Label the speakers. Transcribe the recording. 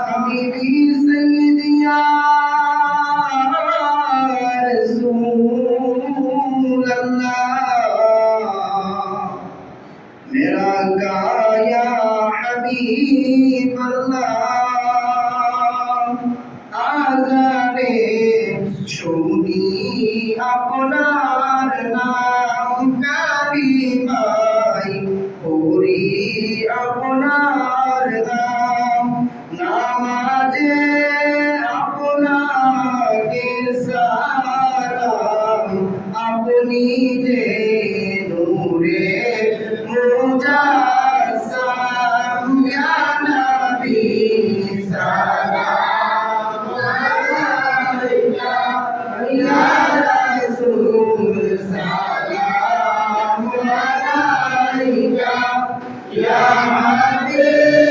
Speaker 1: حبيبي سيدي يا رسول الله मेरा गाया हबीब अल्लाह आजाने শুনি আপনার নাম কালিমাই পড়ি আপনার নাম নামাজে আপনাকে সালাম আপনি যে নূরে মুজাসসাম ইয়া নবী সালাম আলাইকা ইয়া রাসূল সালাম আলাইকা ইয়া হাবিব